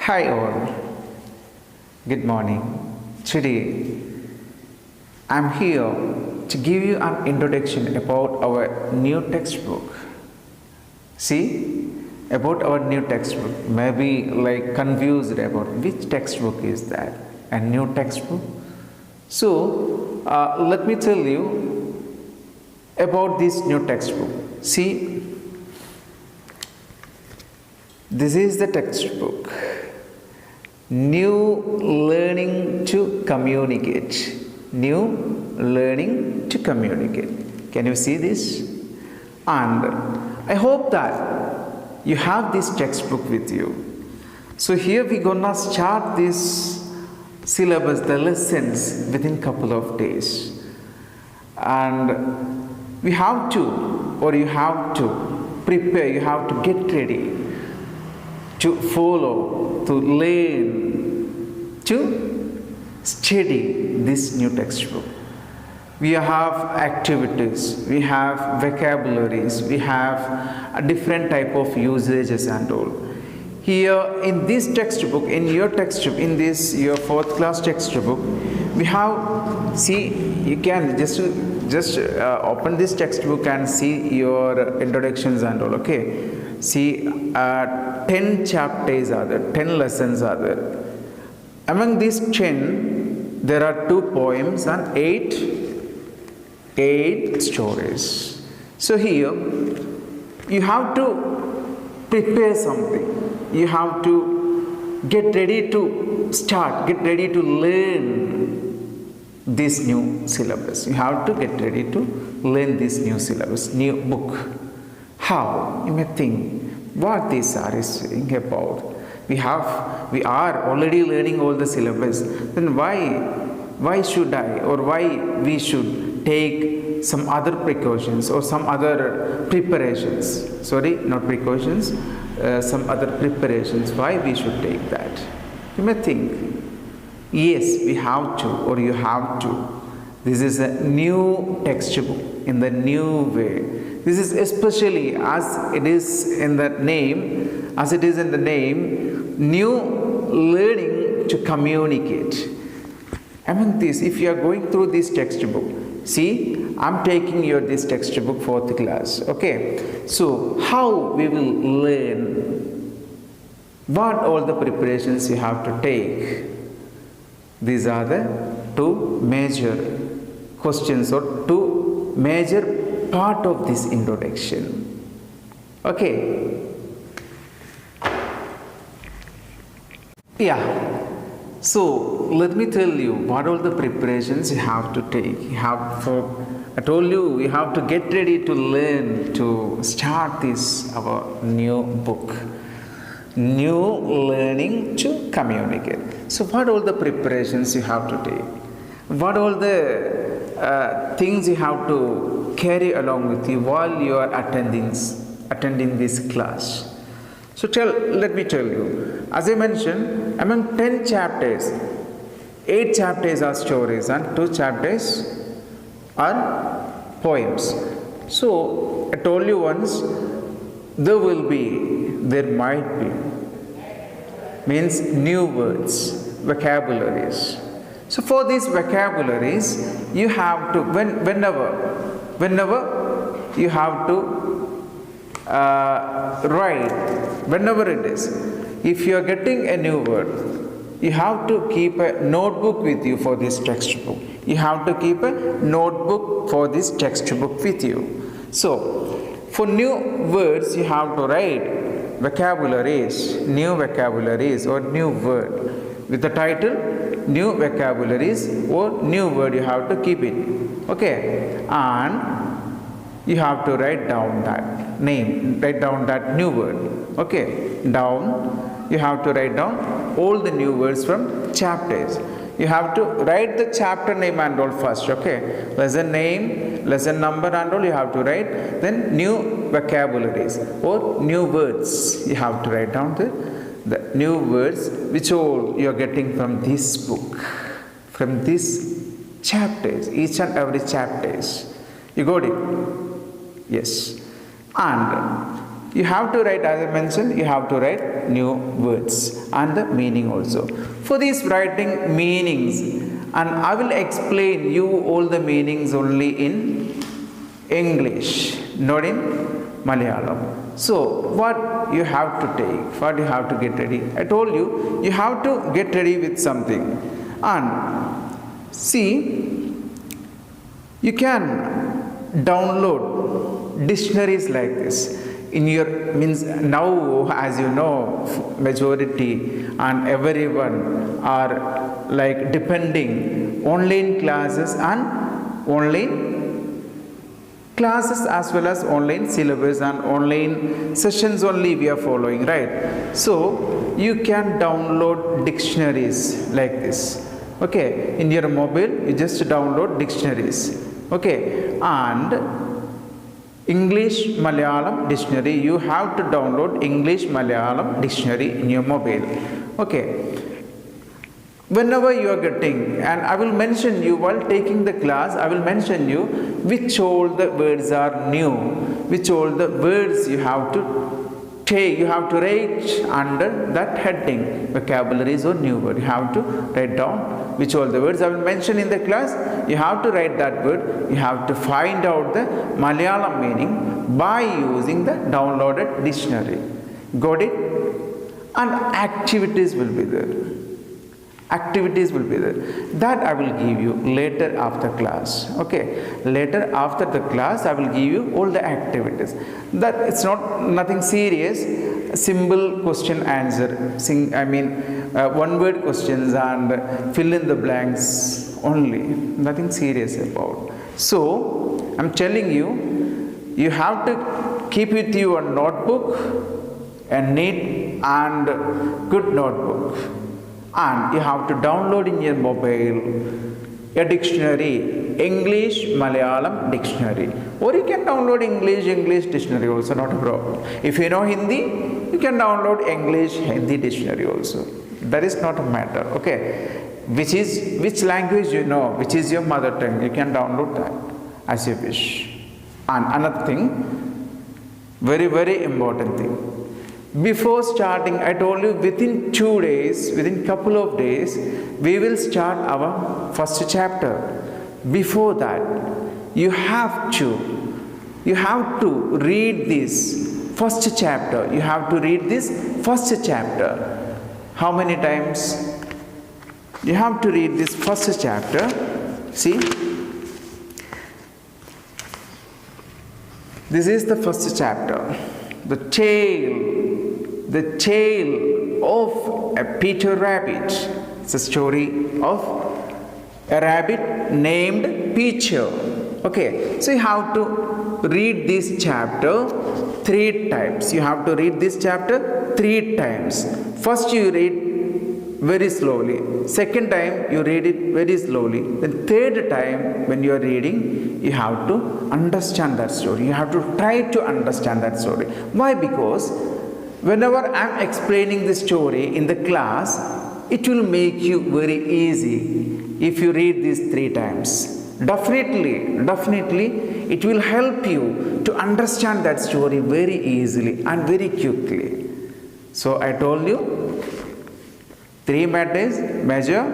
Hi all, good morning. Today I'm here to give you an introduction about our new textbook. See, about our new textbook. Maybe like confused about which textbook is that? A new textbook? So, let me tell you about this new textbook. See, this is the textbook. New learning to communicate. New learning to communicate. Can you see this? And I hope that you have this textbook with you. So here we're gonna start this syllabus, the lessons within couple of days. And we have to, or you have to prepare, you have to get ready to follow, to learn, to study this new textbook. We have activities, we have vocabularies, we have a different type of usages and all. Here in this textbook, in your textbook, in this your fourth class textbook, we have, see, you can just open this textbook and see your introductions and all, okay? See, 10 chapters are there, 10 lessons are there. Among these 10, there are 2 poems and 8 stories. So here, you have to prepare something. You have to get ready to start, get ready to learn this new syllabus. You have to get ready to learn this new syllabus, new book. How? You may think, what this is saying about? We are already learning all the syllabus. Then why should I, or why we should take some other precautions or some other preparations? Sorry, not precautions, some other preparations. Why we should take that? You may think, yes, we have to, or you have to. This is a new textbook in the new way. This is especially as it is in the name, new learning to communicate. Among this, if you are going through this textbook, see, I'm taking this textbook 4th class, okay? So, how we will learn? What all the preparations you have to take? These are the 2 major questions or 2 major part of this introduction. Okay. Yeah. So let me tell you what all the preparations you have to take. I told you have to get ready to learn to start this our new book. New learning to communicate. So what all the preparations you have to take? What all the things you have to carry along with you while you are attending this class? So let me tell you, as I mentioned, among 10 chapters, 8 chapters are stories and 2 chapters are poems. So I told you once, there might be, means new words, vocabularies. So for these vocabularies, you have to, whenever you have to write, whenever it is, if you are getting a new word, you have to keep a notebook with you for this textbook. You have to keep a notebook for this textbook with you. So, for new words, you have to write vocabularies, new vocabularies or new word with the title new vocabularies or new word. You have to keep it, okay? And you have to write down that name, write down that new word, okay? Down, you have to write down all the new words from chapters. You have to write the chapter name and all first, okay? Lesson name, lesson number and all you have to write. Then new vocabularies or new words. You have to write down the new words which all you are getting from this book, from these chapters, each and every chapters. You got it? Yes. And you have to write, as I mentioned, you have to write new words and the meaning also. For these writing meanings, and I will explain you all the meanings only in English, not in Malayalam. So, what you have to take, what you have to get ready. I told you, you have to get ready with something. And see, you can download dictionaries like this. In your means now, as you know, majority and everyone are like depending online classes and online classes as well as online syllabus and online sessions only we are following, right? So you can download dictionaries like this. Okay, in your mobile you just download dictionaries. Okay, and English Malayalam dictionary, you have to download English Malayalam dictionary in your mobile. Okay, whenever you are getting, and I will mention you while taking the class, I will mention you which all the words are new, which all the words you have to take, you have to write under that heading, vocabularies or new word. You have to write down which all the words I will mention in the class. You have to write that word. You have to find out the Malayalam meaning by using the downloaded dictionary. Got it? And activities will be there. Activities will be there. That I will give you later after class. Okay. Later after the class, I will give you all the activities. That it's not nothing serious. Simple question answer. One word questions and fill in the blanks only. Nothing serious about. So I'm telling you, you have to keep with you a notebook, a neat and good notebook. And you have to download in your mobile a dictionary, English Malayalam dictionary, or you can download English dictionary also, not a problem. If you know Hindi, you can download English Hindi dictionary also. That is not a matter. Okay, which language you know, which is your mother tongue, you can download that as you wish. And another thing, very very important thing. Before starting, I told you within 2 days, within couple of days, we will start our first chapter. Before that, you have to read this first chapter. You have to read this first chapter. How many times? You have to read this first chapter. See, this is the first chapter. The tale of Peter Rabbit. It's a story of a rabbit named Peter. Okay, so you have to read this chapter 3 times. You have to read this chapter 3 times. First you read very slowly. Second time you read it very slowly. Then third time when you are reading, you have to understand that story. You have to try to understand that story. Why? Because whenever I am explaining the story in the class, it will make you very easy if you read these 3 times. Definitely, it will help you to understand that story very easily and very quickly. So I told you 3 matters. Measure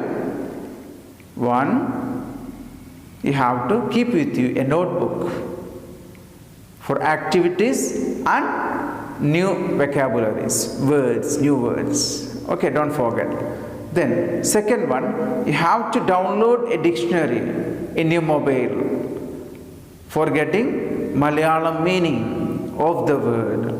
1, you have to keep with you a notebook for activities and new vocabularies, new words. Okay, don't forget. Then second one, you have to download a dictionary in your mobile for getting Malayalam meaning of the word.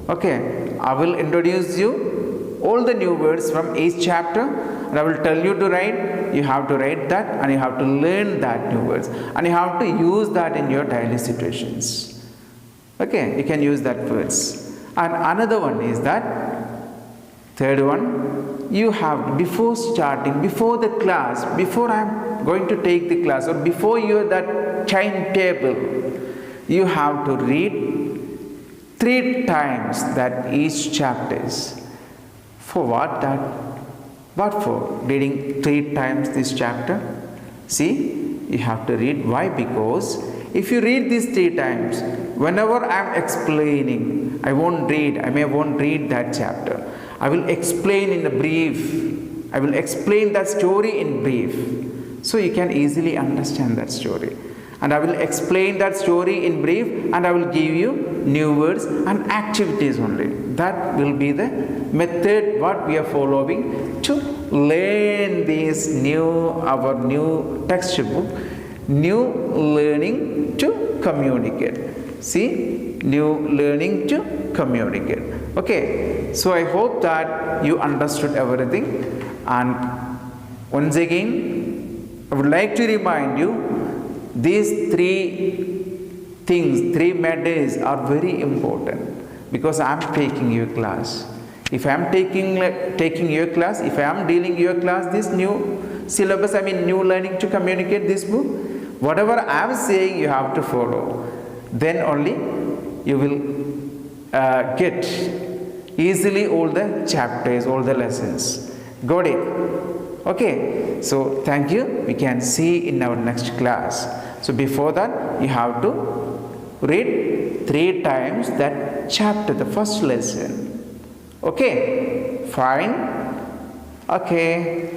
Okay, I will introduce you all the new words from each chapter, and I will tell you to write. You have to write that, and you have to learn that new words, and you have to use that in your daily situations. Okay, you can use that words. And another one is that third one, you have before starting, before the class, before I am going to take the class, or before you that timetable, you have to read 3 times that each chapters. For what that? What for? Reading 3 times this chapter? See, you have to read. Why? Because If you read these 3 times, whenever I am explaining, I won't read that chapter. I will explain in a brief. I will explain that story in brief. So you can easily understand that story. And I will explain that story in brief, and I will give you new words and activities only. That will be the method what we are following to learn our new textbook, new learning to communicate. See, new learning to communicate. Okay, so I hope that you understood everything. And once again, I would like to remind you, these 3 matters are very important, because I am taking your class. If I am taking your class, if I am dealing your class, this new syllabus, new learning to communicate, this book, whatever I am saying, you have to follow. Then only you will get easily all the chapters, all the lessons. Got it? Okay. So thank you. We can see in our next class. So before that, you have to read 3 times that chapter, the first lesson. Okay, fine. Okay.